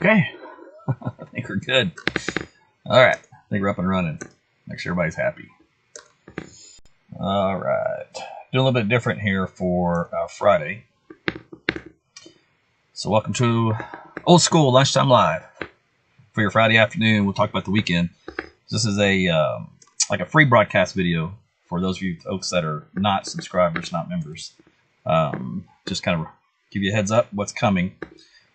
Okay, I think we're good. All right, I think we're up and running. Make sure everybody's happy. All right, doing a little bit different here for Friday. So welcome to Old School Lunchtime Live for your Friday afternoon. We'll talk about the weekend. This is a like a free broadcast video for those of you folks that are not subscribers, not members. Just kind of give you a heads up what's coming.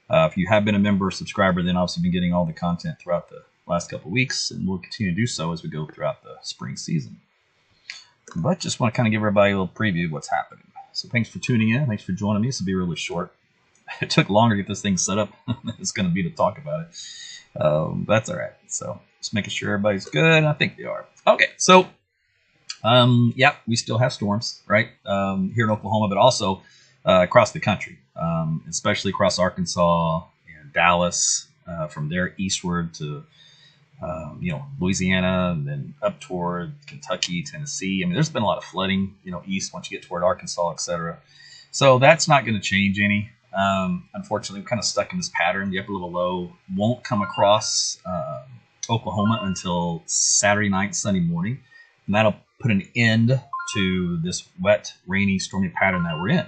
If you have been a member or subscriber, then obviously you've been getting all the content throughout the last couple of weeks, and we'll continue to do so as we go throughout the spring season. But just want to kind of give everybody a little preview of what's happening. So thanks for tuning in. Thanks for joining me. This will be really short. It took longer to get this thing set up than it's going to be to talk about it. That's all right. So just making sure everybody's good. I think they are. Okay, so yeah, we still have storms, right? Here in Oklahoma, but also across the country, especially across Arkansas and Dallas, from there eastward to Louisiana, and then up toward Kentucky, Tennessee. I mean, there's been a lot of flooding, east once you get toward Arkansas, etc. So that's not going to change any. Unfortunately, we're kind of stuck in this pattern. The upper level low won't come across Oklahoma until Saturday night, Sunday morning, and that'll put an end to this wet, rainy, stormy pattern that we're in.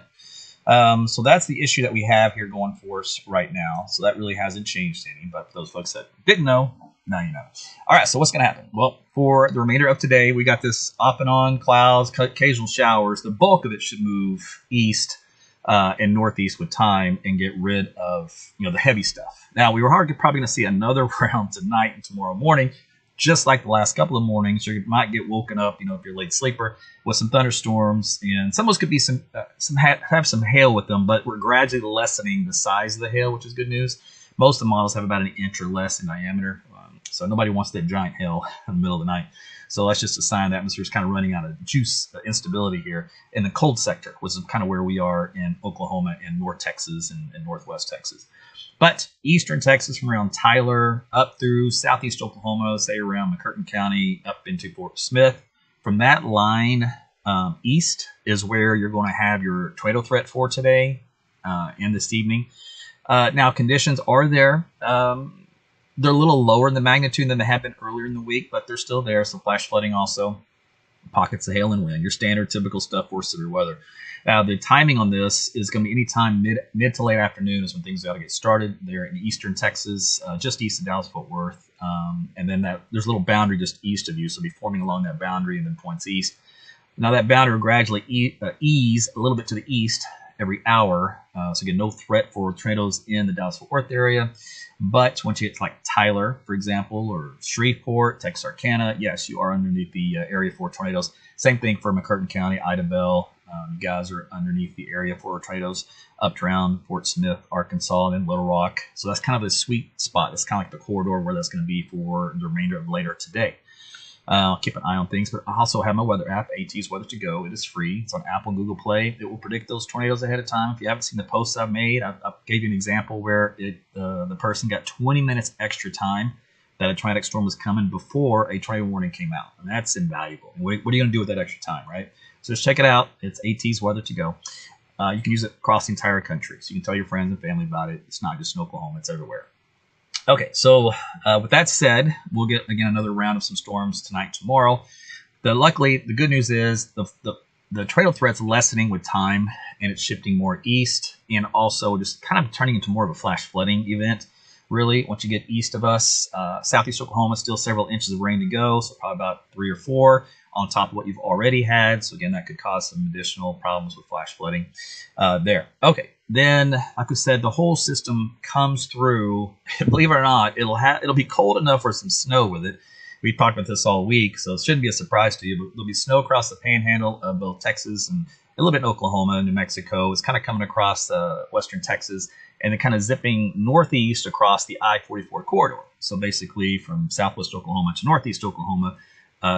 So that's the issue that we have here going for us right now. So that really hasn't changed any, but for those folks that didn't know, now you know. All right, so what's going to happen? Well, for the remainder of today, we got this off and on clouds, occasional showers. The bulk of it should move east and northeast with time and get rid of the heavy stuff. Now, we were probably going to see another round tonight and tomorrow morning, just like the last couple of mornings. You might get woken up, if you're a late sleeper, with some thunderstorms, and some of those could be have some hail with them, but we're gradually lessening the size of the hail, which is good news. Most of the models have about an inch or less in diameter, so nobody wants that giant hail in the middle of the night. So that's just a sign the atmosphere is kind of running out of juice, instability here in the cold sector, which is kind of where we are in Oklahoma and North Texas and Northwest Texas. But eastern Texas, from around Tyler up through southeast Oklahoma, say around McCurtain County, up into Fort Smith. From that line east is where you're going to have your tornado threat for today and this evening. Now, conditions are there. They're a little lower in the magnitude than they have been earlier in the week, but they're still there. So flash flooding also, pockets of hail and wind, your standard typical stuff for severe weather. Now, the timing on this is going to be anytime mid to late afternoon is when things got to get started. They're in eastern Texas, just east of Dallas-Fort Worth. And then there's a little boundary just east of you, so be forming along that boundary and then points east. Now, that boundary will gradually ease a little bit to the east every hour. So again, no threat for tornadoes in the Dallas-Fort Worth area. But once you get to like Tyler, for example, or Shreveport, Texarkana, yes, you are underneath the area for tornadoes. Same thing for McCurtain County, Idabel. You guys are underneath the area for tornadoes up around Fort Smith, Arkansas, and then Little Rock. So that's kind of a sweet spot. That's kind of like the corridor where that's going to be for the remainder of later today. I'll keep an eye on things, but I also have my weather app, AT's Weather to Go. It is free. It's on Apple and Google Play. It will predict those tornadoes ahead of time. If you haven't seen the posts I've made, I gave you an example where the person got 20 minutes extra time that a tornadic storm was coming before a tornado warning came out, and that's invaluable. What are you going to do with that extra time, right? So just check it out. It's AT's Weather to Go. You can use it across the entire country, so you can tell your friends and family about it. It's not just in Oklahoma; it's everywhere. Okay, so with that said, we'll get, again, another round of some storms tonight, tomorrow. Luckily, the good news is the tornado threat's lessening with time, and it's shifting more east, and also just kind of turning into more of a flash flooding event, really, once you get east of us. Southeast Oklahoma, still several inches of rain to go, so probably about 3 or 4 on top of what you've already had. So, again, that could cause some additional problems with flash flooding there. Okay. Then, like I said, the whole system comes through. Believe it or not, it'll be cold enough for some snow with it. We've talked about this all week, so it shouldn't be a surprise to you. But there'll be snow across the panhandle of both Texas and a little bit in Oklahoma and New Mexico. It's kind of coming across western Texas and then kind of zipping northeast across the I-44 corridor. So basically from southwest Oklahoma to northeast Oklahoma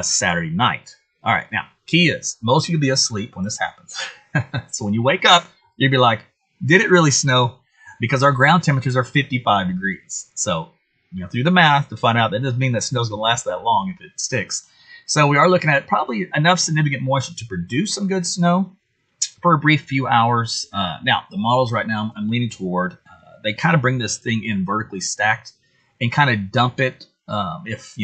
Saturday night. All right, now, key is most of you will be asleep when this happens. So when you wake up, you'll be like, did it really snow? Because our ground temperatures are 55 degrees. So, through the math to find out that doesn't mean that snow's going to last that long if it sticks. So we are looking at probably enough significant moisture to produce some good snow for a brief few hours. Now, the models right now I'm leaning toward they kind of bring this thing in vertically stacked and kind of dump it, if,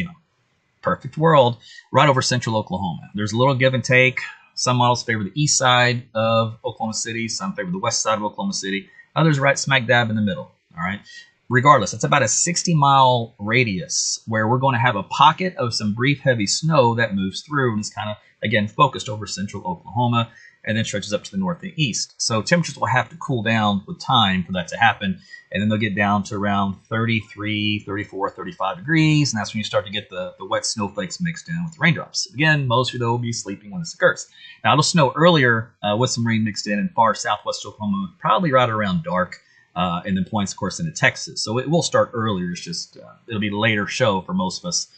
perfect world, right over central Oklahoma. There's a little give and take. Some models favor the east side of Oklahoma City. Some favor the west side of Oklahoma City. Others right smack dab in the middle. All right. Regardless, it's about a 60-mile radius where we're going to have a pocket of some brief heavy snow that moves through and is kind of, again, focused over central Oklahoma and then stretches up to the north and east. So temperatures will have to cool down with time for that to happen. And then they'll get down to around 33, 34, 35 degrees. And that's when you start to get the wet snowflakes mixed in with the raindrops. Again, most of you, though, will be sleeping when this occurs. Now, it'll snow earlier with some rain mixed in far southwest Oklahoma, probably right around dark. And then points, of course, into Texas. So it will start earlier. It's just, it'll be a later show for most of us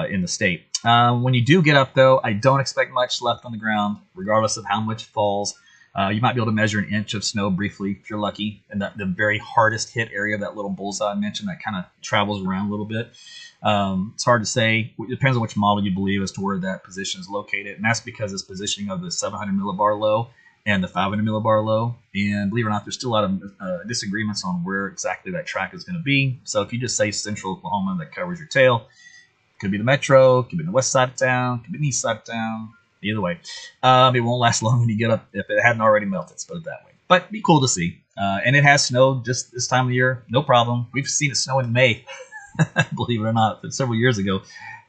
in the state. When you do get up, though, I don't expect much left on the ground, regardless of how much falls. You might be able to measure an inch of snow briefly, if you're lucky, in the very hardest hit area of that little bullseye I mentioned that kind of travels around a little bit. It's hard to say. It depends on which model you believe as to where that position is located. And that's because it's positioning of the 700 millibar low and the 500 millibar low. And believe it or not, there's still a lot of disagreements on where exactly that track is going to be. So if you just say central Oklahoma, that covers your tail. Could be the metro, could be the west side of town, could be the east side of town. Either way, it won't last long when you get up if it hadn't already melted. Let's put it that way. But it'd be cool to see. And it has snowed just this time of year, no problem. We've seen it snow in May, believe it or not, several years ago.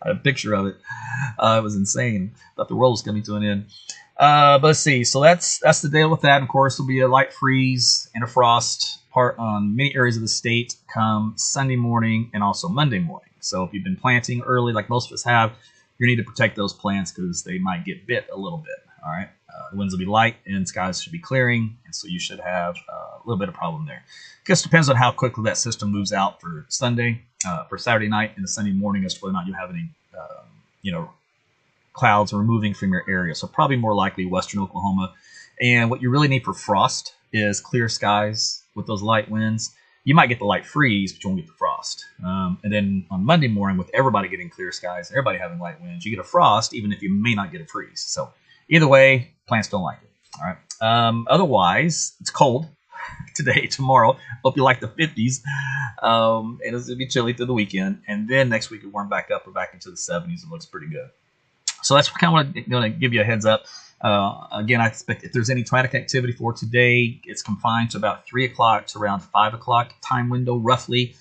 I had a picture of it. It was insane. Thought the world was coming to an end. But let's see. So that's the deal with that. Of course, there'll be a light freeze and a frost part on many areas of the state come Sunday morning and also Monday morning. So if you've been planting early, like most of us have, you need to protect those plants because they might get bit a little bit. All right. The winds will be light and skies should be clearing. And so you should have a little bit of problem there. Just depends on how quickly that system moves out for Sunday, for Saturday night and the Sunday morning as to whether or not you have any, clouds removing from your area. So probably more likely western Oklahoma. And what you really need for frost is clear skies with those light winds. You might get the light freeze, but you won't get the frost. And then on Monday morning, with everybody getting clear skies, everybody having light winds, you get a frost, even if you may not get a freeze. So either way, plants don't like it. All right. Otherwise, it's cold today, tomorrow. Hope you like the 50s. And it's going to be chilly through the weekend. And then next week, it warm back up. We're back into the 70s. It looks pretty good. So that's kind of going to give you a heads up. Again, I expect if there's any tornadic activity for today, it's confined to about 3 o'clock to around 5 o'clock time window, roughly,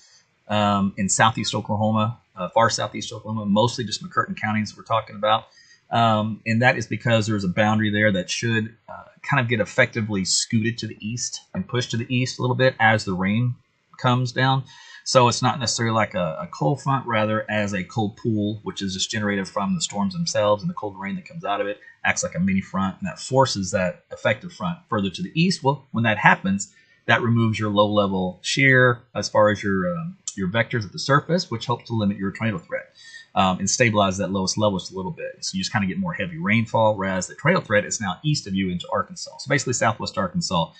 in southeast Oklahoma, far southeast Oklahoma, mostly just McCurtain counties we're talking about. And that is because there's a boundary there that should kind of get effectively scooted to the east and pushed to the east a little bit as the rain comes down. So it's not necessarily like a cold front, rather as a cold pool, which is just generated from the storms themselves and the cold rain that comes out of it, acts like a mini front, and that forces that effective front further to the east. Well, when that happens, that removes your low-level shear as far as your vectors at the surface, which helps to limit your tornado threat and stabilize that lowest level just a little bit. So you just kind of get more heavy rainfall, whereas the tornado threat is now east of you into Arkansas. So basically southwest Arkansas,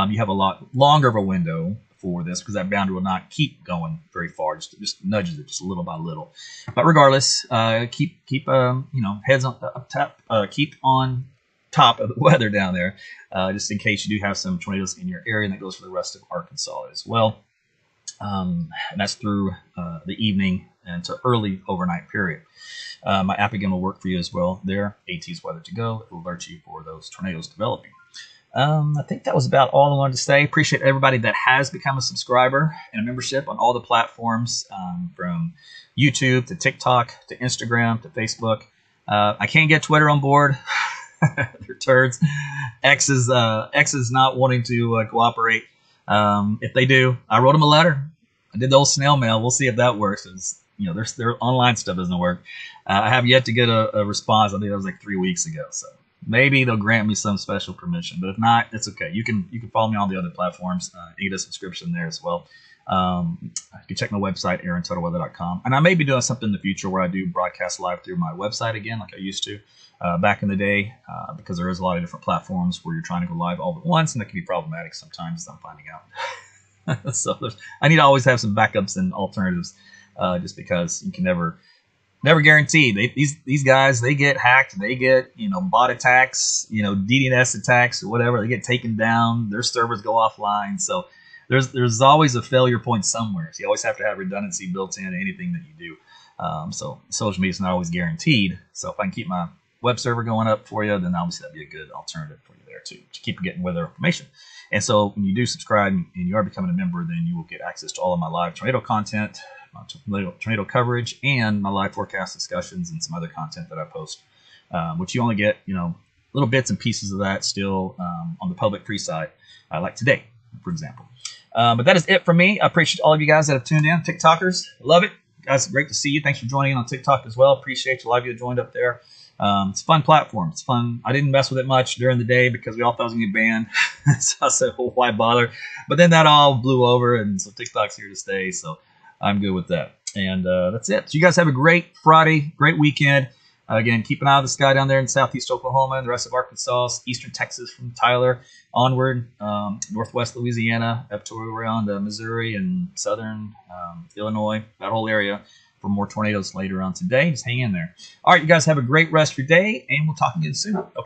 you have a lot longer of a window for this because that boundary will not keep going very far, just nudges it just a little by little. But regardless, keep heads on up top, keep on top of the weather down there, just in case you do have some tornadoes in your area, and that goes for the rest of Arkansas as well. And that's through the evening and to early overnight period. My app again will work for you as well there. AT's Weather to Go. It will alert you for those tornadoes developing. I think that was about all I wanted to say. Appreciate everybody that has become a subscriber and a membership on all the platforms, from YouTube to TikTok to Instagram to Facebook. I can't get Twitter on board. They're turds. X is not wanting to cooperate. If they do, I wrote them a letter. I did the old snail mail. We'll see if that works. Their online stuff doesn't work. I have yet to get a response. I think that was like 3 weeks ago. So maybe they'll grant me some special permission, but if not, it's okay. You can follow me on the other platforms. You get a subscription there as well. You can check my website, aarontuttle.com. And I may be doing something in the future where I do broadcast live through my website again, like I used to back in the day, because there is a lot of different platforms where you're trying to go live all at once, and that can be problematic sometimes, as I'm finding out. So I need to always have some backups and alternatives, just because you can never guarantee. These guys, they get hacked, they get bot attacks, DNS attacks or whatever. They get taken down, their servers go offline. So there's always a failure point somewhere. So you always have to have redundancy built into anything that you do. So social media is not always guaranteed. So if I can keep my web server going up for you, then obviously that'd be a good alternative for you there too, to keep getting weather information. And so when you do subscribe and you are becoming a member, then you will get access to all of my live tornado content, my tornado coverage, and my live forecast discussions and some other content that I post, which you only get, little bits and pieces of that still on the public free side, like today, for example. But that is it for me. I appreciate all of you guys that have tuned in, TikTokers. Love it. Guys, great to see you. Thanks for joining in on TikTok as well. Appreciate you. A lot of you joined up there. It's a fun platform. It's fun. I didn't mess with it much during the day because we all thought it was going to get banned. So I said, well, why bother? But then that all blew over, and so TikTok's here to stay. So I'm good with that. And that's it. So you guys have a great Friday, great weekend. Again, keep an eye on the sky down there in southeast Oklahoma and the rest of Arkansas, eastern Texas from Tyler onward, northwest Louisiana, up to around Missouri and southern Illinois, that whole area, for more tornadoes later on today. Just hang in there. All right, you guys have a great rest of your day, and we'll talk again soon. Okay.